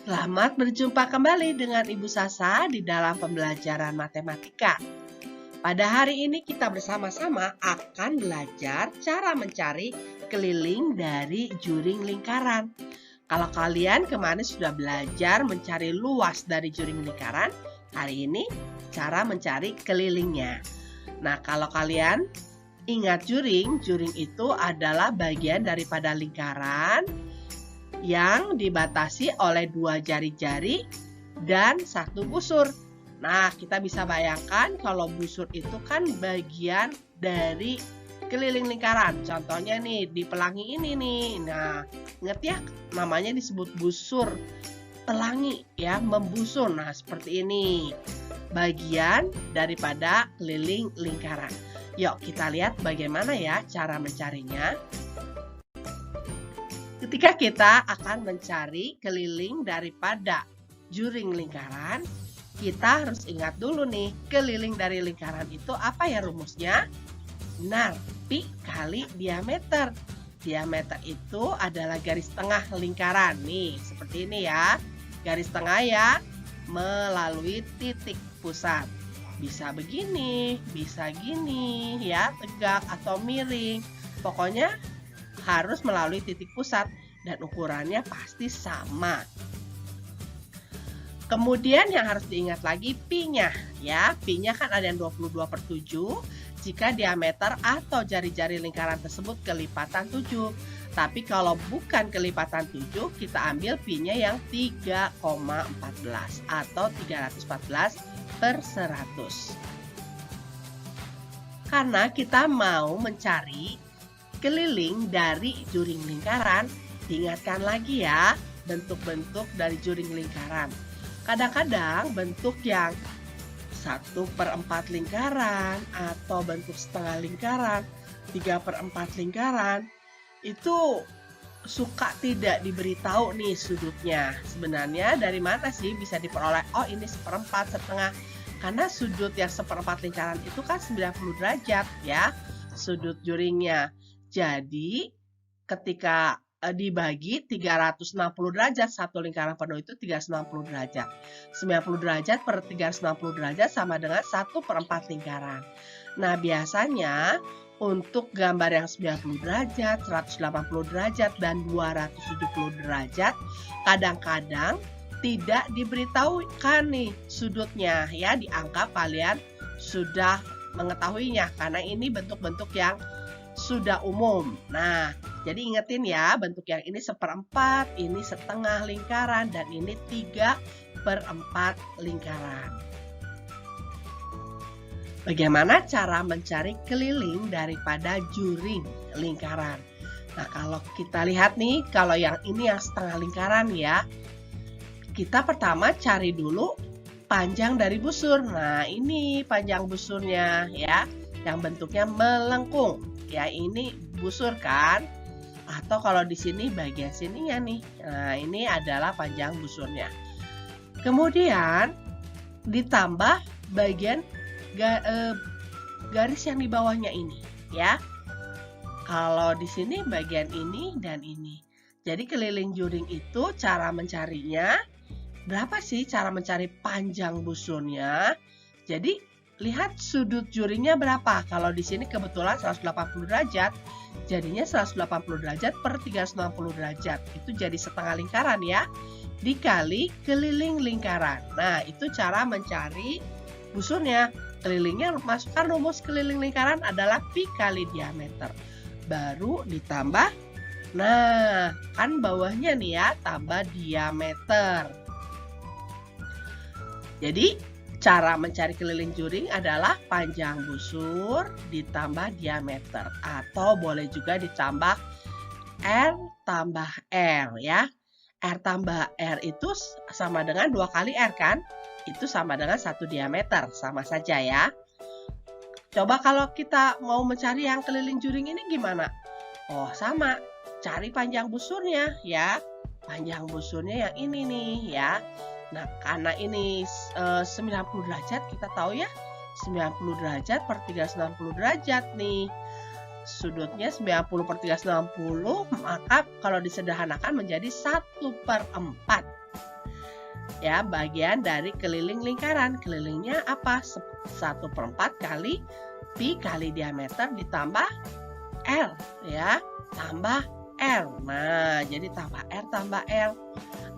Selamat berjumpa kembali dengan Ibu Sasa di dalam pembelajaran matematika. Pada hari ini kita bersama-sama akan belajar cara mencari keliling dari juring lingkaran. Kalau kalian kemarin sudah belajar mencari luas dari juring lingkaran, hari ini cara mencari kelilingnya. Nah, kalau kalian ingat juring itu adalah bagian daripada lingkaran yang dibatasi oleh 2 jari-jari dan 1 busur. Nah, kita bisa bayangkan kalau busur itu kan bagian dari keliling lingkaran. Contohnya nih, di pelangi ini nih. Nah, ingat ya, namanya disebut busur pelangi ya, membusur. Nah, seperti ini. Bagian daripada keliling lingkaran. Yuk, kita lihat bagaimana ya cara mencarinya. Ketika kita akan mencari keliling daripada juring lingkaran, kita harus ingat dulu nih, keliling dari lingkaran itu apa ya rumusnya? Benar, pi kali diameter. Diameter itu adalah garis tengah lingkaran. Nih, seperti ini ya. Garis tengah ya, melalui titik pusat. Bisa begini, bisa gini ya, tegak atau miring. Pokoknya harus melalui titik pusat dan ukurannya pasti sama. Kemudian yang harus diingat lagi pi-nya ya. Pi-nya kan ada yang 22/7 jika diameter atau jari-jari lingkaran tersebut kelipatan 7. Tapi kalau bukan kelipatan 7, kita ambil pi-nya yang 3,14 atau 314/100. Karena kita mau mencari keliling dari juring lingkaran, diingatkan lagi ya bentuk-bentuk dari juring lingkaran. Kadang-kadang bentuk yang 1/4 lingkaran atau bentuk setengah lingkaran, 3/4 lingkaran, itu suka tidak diberitahu nih sudutnya. Sebenarnya dari mana sih bisa diperoleh? Oh, ini 1/4, setengah. Karena sudut yang 1/4 lingkaran itu kan 90 derajat ya, sudut juringnya. Jadi, ketika dibagi 360 derajat, satu lingkaran penuh itu 360 derajat. 90 derajat per 360 derajat sama dengan 1/4 lingkaran. Nah, biasanya untuk gambar yang 90 derajat, 180 derajat, dan 270 derajat, kadang-kadang tidak diberitahukan nih sudutnya ya, dianggap kalian sudah mengetahuinya karena ini bentuk-bentuk yang sudah umum. Nah, jadi ingetin ya, bentuk yang ini 1/4, ini setengah lingkaran, dan ini 3/4 lingkaran. Bagaimana cara mencari keliling daripada juring lingkaran? Nah, kalau kita lihat nih, kalau yang ini yang setengah lingkaran ya, kita pertama cari dulu panjang dari busur. Nah, ini panjang busurnya ya, yang bentuknya melengkung. Ya, ini busur kan? Atau kalau di sini bagian sininya nih. Nah, ini adalah panjang busurnya. Kemudian ditambah bagian garis yang di bawahnya ini, ya. Kalau di sini bagian ini dan ini. Jadi keliling juring itu cara mencarinya. Berapa sih cara mencari panjang busurnya? Jadi lihat sudut juringnya berapa. Kalau di sini kebetulan 180 derajat, jadinya 180 derajat per 360 derajat. Itu jadi setengah lingkaran ya, dikali keliling lingkaran. Nah, itu cara mencari busurnya. Kelilingnya, masukkan rumus keliling lingkaran adalah pi kali diameter. Baru ditambah, nah kan bawahnya nih ya, tambah diameter. Jadi cara mencari keliling juring adalah panjang busur ditambah diameter, atau boleh juga ditambah R tambah R ya. R tambah R itu sama dengan 2 kali R kan? Itu sama dengan 1 diameter, sama saja ya. Coba kalau kita mau mencari yang keliling juring ini gimana? Oh, sama, cari panjang busurnya ya. Panjang busurnya yang ini nih ya. Nah, karena ini 90 derajat, kita tahu ya, 90 derajat per 360 derajat nih. Sudutnya 90 per 360, maka kalau disederhanakan menjadi 1/4. ya, bagian dari keliling lingkaran. Kelilingnya apa? 1/4 kali pi kali diameter ditambah L, ya, tambah L. Nah, jadi tambah R tambah L.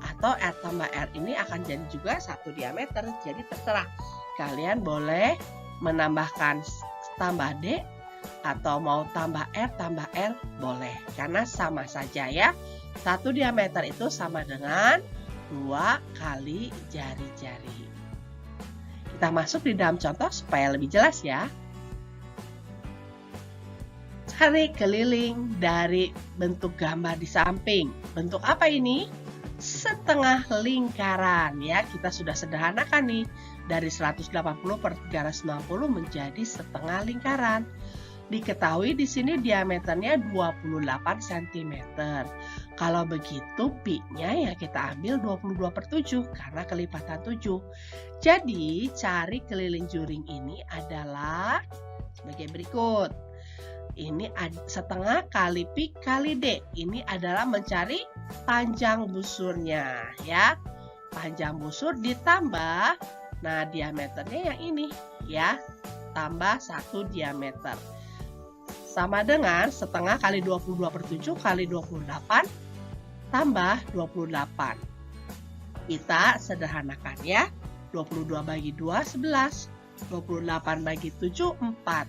Atau R tambah R ini akan jadi juga 1 diameter. Jadi terserah. Kalian boleh menambahkan tambah D atau mau tambah R tambah L boleh. Karena sama saja ya. 1 diameter itu sama dengan 2 kali jari-jari. Kita masuk di dalam contoh supaya lebih jelas ya. Cari keliling dari bentuk gambar di samping. Bentuk apa ini? Setengah lingkaran ya. Kita sudah sederhanakan nih. Dari 180 per 360 menjadi setengah lingkaran. Diketahui di sini diameternya 28 cm. Kalau begitu pi-nya ya kita ambil 22/7 karena kelipatan 7. Jadi cari keliling juring ini adalah sebagai berikut. Ini setengah kali pi kali D. Ini adalah mencari panjang busurnya ya. Panjang busur ditambah, nah diameternya yang ini ya. Tambah 1 diameter. Sama dengan setengah kali 22/7 kali 28 tambah 28. Kita sederhanakan ya. 22 bagi 2, 11. 28 bagi 7, 4.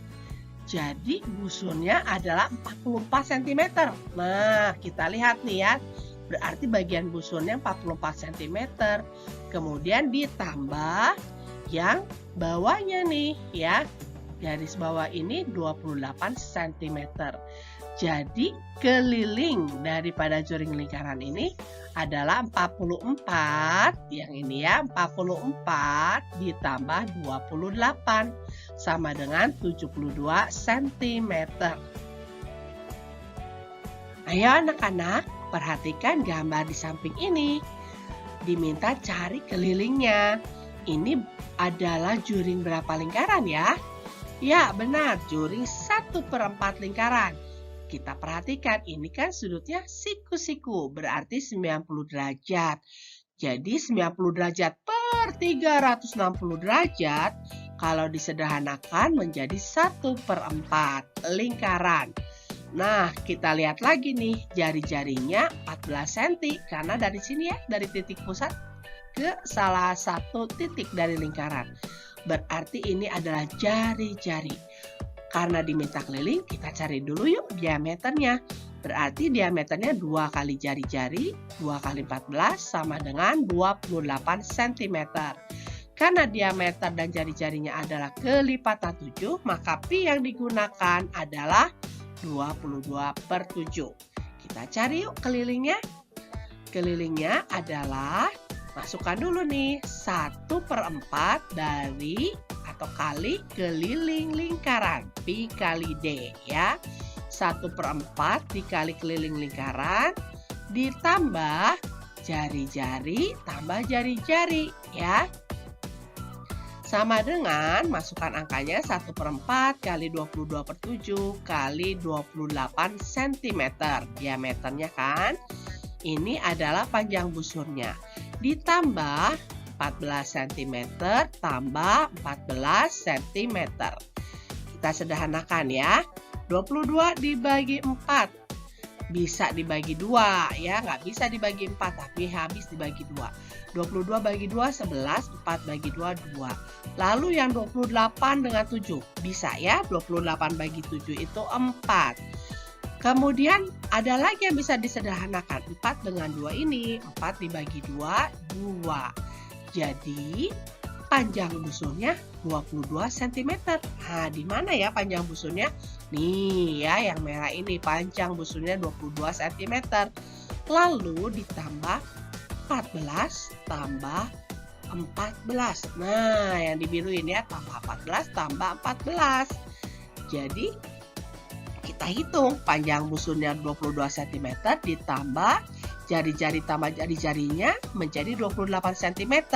Jadi busurnya adalah 44 cm. Nah, kita lihat nih ya. Berarti bagian busurnya 44 cm. Kemudian ditambah yang bawahnya nih ya. Garis bawah ini 28 cm. Jadi keliling daripada juring lingkaran ini adalah 44, yang ini ya, 44 ditambah 28 sama dengan 72 cm. Ayo anak-anak, perhatikan gambar di samping ini. Diminta cari kelilingnya. Ini adalah juring berapa lingkaran ya? Ya, benar, juring 1/4 lingkaran. Kita perhatikan, ini kan sudutnya siku-siku, berarti 90 derajat. Jadi 90 derajat per 360 derajat, kalau disederhanakan menjadi 1/4 lingkaran. Nah, kita lihat lagi nih, jari-jarinya 14 cm, karena dari sini ya, dari titik pusat ke salah satu titik dari lingkaran. Berarti ini adalah jari-jari. Karena diminta keliling, kita cari dulu yuk diameternya. Berarti diameternya 2 kali jari-jari, 2 kali 14 sama dengan 28 cm. Karena diameter dan jari-jarinya adalah kelipatan 7, maka pi yang digunakan adalah 22/7. Kita cari yuk kelilingnya. Kelilingnya adalah, masukkan dulu nih, 1/4 dari atau kali keliling lingkaran, pi kali D ya. 1/4 dikali keliling lingkaran ditambah jari-jari tambah jari-jari ya. Sama dengan, masukkan angkanya 1/4 kali 22/7 kali 28 cm. Diameternya kan. Ini adalah panjang busurnya. Ditambah 14 cm tambah 14 cm. Kita sederhanakan ya. 22 dibagi 4. Bisa dibagi 2 ya. Nggak bisa dibagi 4 tapi habis dibagi 2. 22 bagi 2, 11. 4 bagi 2, 2. Lalu yang 28 dengan 7. Bisa ya. 28 bagi 7 itu 4. Kemudian ada lagi yang bisa disederhanakan. 4 dengan 2 ini. 4 dibagi 2, 2. Jadi panjang busurnya 22 cm. Nah, di mana ya panjang busurnya? Nih ya, yang merah ini panjang busurnya 22 cm. Lalu ditambah 14 tambah 14. Nah, yang di biru ini ya, tambah 14 tambah 14. Jadi kita hitung panjang busurnya 22 cm ditambah jari-jari tambah jari-jarinya menjadi 28 cm.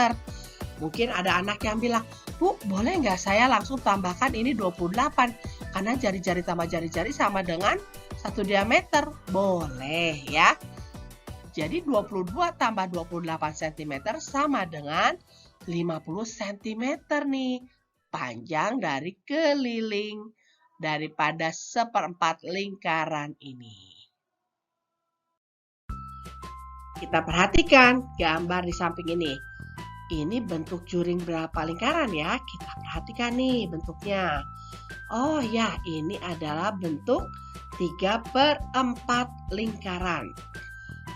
Mungkin ada anak yang bilang, Bu, boleh nggak saya langsung tambahkan ini 28? Karena jari-jari tambah jari-jari sama dengan 1 diameter. Boleh ya. Jadi 22 tambah 28 cm sama dengan 50 cm nih. Panjang dari keliling daripada seperempat lingkaran ini. Kita perhatikan gambar di samping ini. Ini bentuk juring berapa lingkaran ya? Kita perhatikan nih bentuknya. Oh ya, ini adalah bentuk 3/4 lingkaran.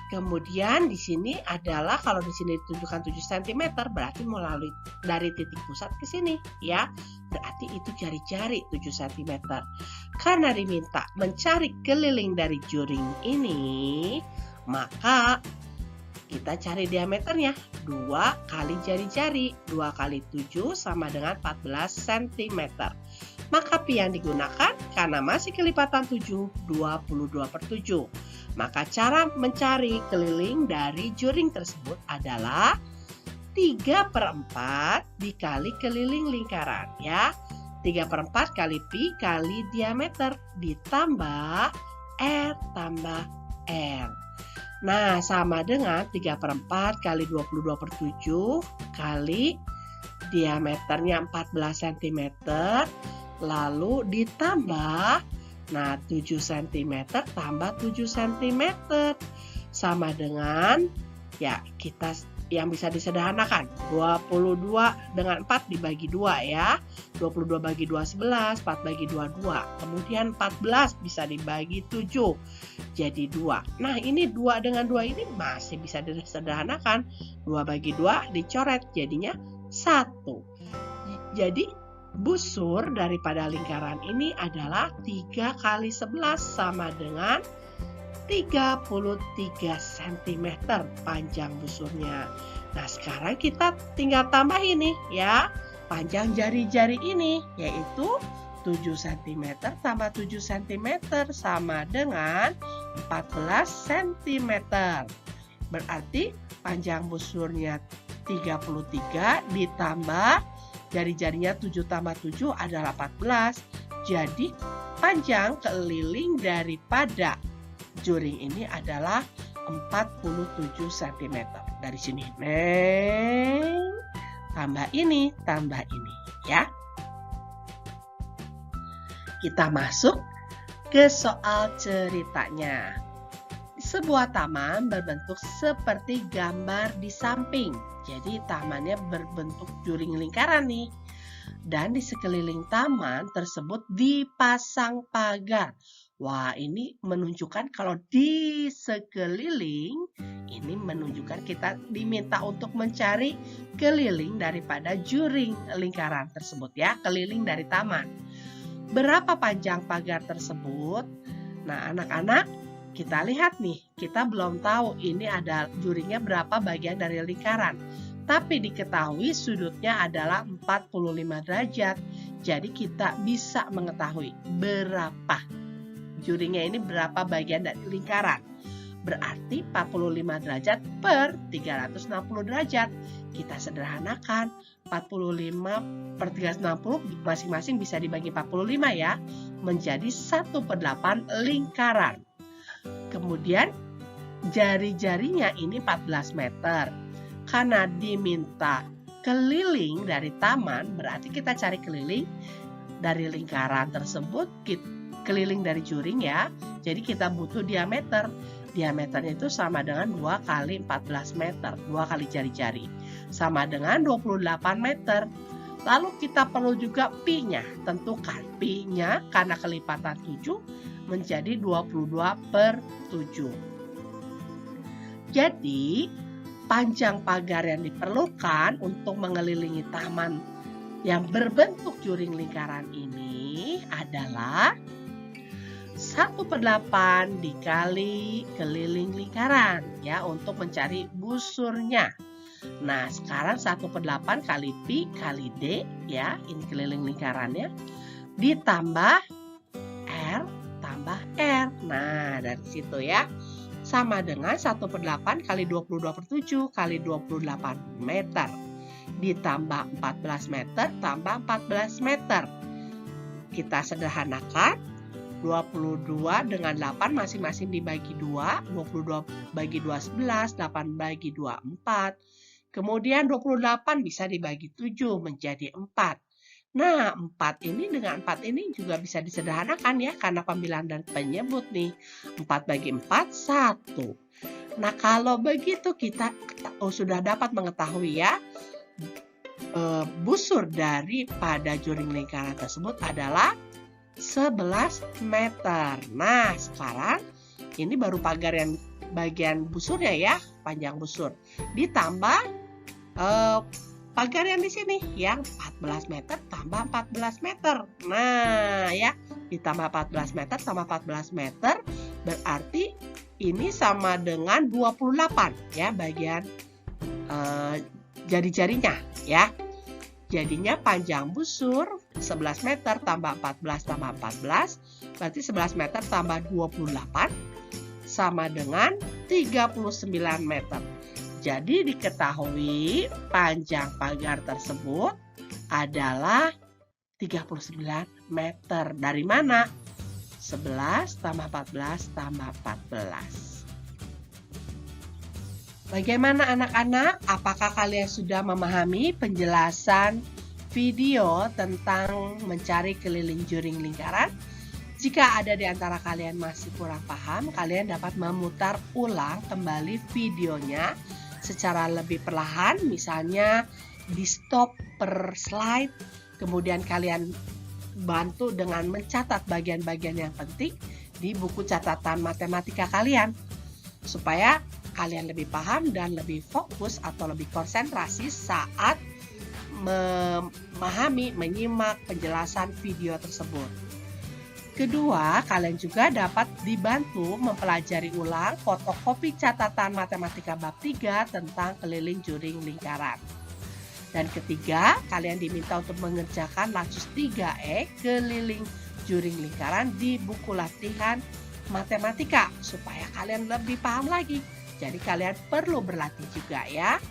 Kemudian di sini adalah kalau di sini ditunjukkan 7 cm berarti melalui dari titik pusat ke sini ya. Berarti itu jari-jari 7 cm. Karena diminta mencari keliling dari juring ini, maka kita cari diameternya. 2 kali jari-jari. 2 kali 7 sama dengan 14 cm. Maka pi yang digunakan karena masih kelipatan 7, 22/7. Maka cara mencari keliling dari juring tersebut adalah 3/4 dikali keliling lingkaran ya. 3/4 kali pi kali diameter ditambah R tambah R. Nah, sama dengan 3/4 kali 22/7 kali diameternya 14 cm. Lalu ditambah, 7 cm tambah 7 cm. Sama dengan, ya kita yang bisa disederhanakan. 22 dengan 4 dibagi 2 ya. 22 bagi 2, 11. 4 bagi 2, 2. Kemudian 14 bisa dibagi 7. Jadi 2. Nah, ini 2 dengan 2 ini masih bisa disederhanakan. 2 bagi 2 dicoret, jadinya 1. Jadi, busur daripada lingkaran ini adalah 3 kali 11 sama dengan 33 cm panjang busurnya. Nah, sekarang kita tinggal tambah ini ya. Panjang jari-jari ini yaitu 7 cm tambah 7 cm sama dengan 14 cm. Berarti panjang busurnya 33 ditambah jari-jarinya 7 tambah 7 adalah 14. Jadi panjang keliling daripada juring ini adalah 47 cm. Dari sini, tambah ini ya. Kita masuk ke soal ceritanya. Sebuah taman berbentuk seperti gambar di samping. Jadi tamannya berbentuk juring lingkaran nih. Dan di sekeliling taman tersebut dipasang pagar. Wah, ini menunjukkan kalau di sekeliling ini menunjukkan kita diminta untuk mencari keliling daripada juring lingkaran tersebut ya, keliling dari taman. Berapa panjang pagar tersebut? Nah, anak-anak, kita lihat nih, kita belum tahu ini ada juringnya berapa bagian dari lingkaran. Tapi diketahui sudutnya adalah 45 derajat. Jadi kita bisa mengetahui berapa juringnya ini berapa bagian dari lingkaran. Berarti 45 derajat per 360 derajat. Kita sederhanakan 45 per 360 masing-masing bisa dibagi 45 ya. Menjadi 1/8 lingkaran. Kemudian jari-jarinya ini 14 meter. Karena diminta keliling dari taman, berarti kita cari keliling dari lingkaran tersebut, keliling dari juring ya. Jadi kita butuh diameter. Diameternya itu sama dengan 2 kali 14 meter, 2 kali jari-jari. Sama dengan 28 meter. Lalu kita perlu juga pi-nya. Tentukan pi-nya karena kelipatan 7 menjadi 22/7. Jadi, panjang pagar yang diperlukan untuk mengelilingi taman yang berbentuk juring lingkaran ini adalah 1/8 dikali keliling lingkaran ya untuk mencari busurnya. Nah, sekarang 1/8 kali pi kali d ya, ini keliling lingkarannya ditambah r tambah r. Nah, dari situ ya. Sama dengan 1/8 kali 22/7 kali 28 meter. Ditambah 14 meter tambah 14 meter. Kita sederhanakan 22 dengan 8 masing-masing dibagi 2. 22 bagi 2, 11. 8 bagi 2, 4. Kemudian 28 bisa dibagi 7 menjadi 4. Nah, 4 ini dengan 4 ini juga bisa disederhanakan ya, karena pembilang dan penyebut nih. 4 bagi 4, 1. Nah, kalau begitu kita sudah dapat mengetahui ya, busur daripada juring lingkaran tersebut adalah 11 meter. Nah, sekarang ini baru bagian busurnya ya, panjang busur. Ditambah pagar yang di sini yang 14 meter tambah 14 meter. Nah, ya, ditambah 14 meter tambah 14 meter berarti ini sama dengan 28 ya bagian jari-jarinya ya. Jadinya panjang busur 11 meter tambah 14 tambah 14 berarti 11 meter tambah 28 sama dengan 39 meter. Jadi diketahui panjang pagar tersebut adalah 39 meter. Dari mana? 11 tambah 14 tambah 14. Bagaimana anak-anak? Apakah kalian sudah memahami penjelasan video tentang mencari keliling juring lingkaran? Jika ada di antara kalian masih kurang paham, kalian dapat memutar ulang kembali videonya secara lebih perlahan, misalnya di stop per slide, kemudian kalian bantu dengan mencatat bagian-bagian yang penting di buku catatan matematika kalian, supaya kalian lebih paham dan lebih fokus atau lebih konsentrasi saat memahami, menyimak penjelasan video tersebut. Kedua, kalian juga dapat dibantu mempelajari ulang fotokopi catatan matematika bab 3 tentang keliling juring lingkaran. Dan ketiga, kalian diminta untuk mengerjakan Lacus 3E keliling juring lingkaran di buku latihan matematika supaya kalian lebih paham lagi. Jadi kalian perlu berlatih juga ya.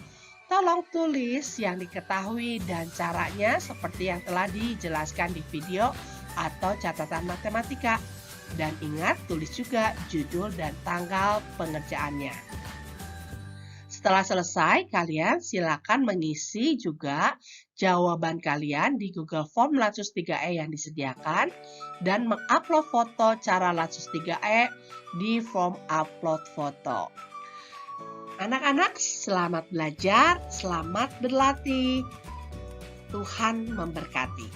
Tolong tulis yang diketahui dan caranya seperti yang telah dijelaskan di video atau catatan matematika. Dan ingat, tulis juga judul dan tanggal pengerjaannya. Setelah selesai, kalian silakan mengisi juga jawaban kalian di Google Form Lacus 3E yang disediakan dan mengupload foto cara Lacus 3E di form upload foto. Anak-anak, selamat belajar, selamat berlatih. Tuhan memberkati.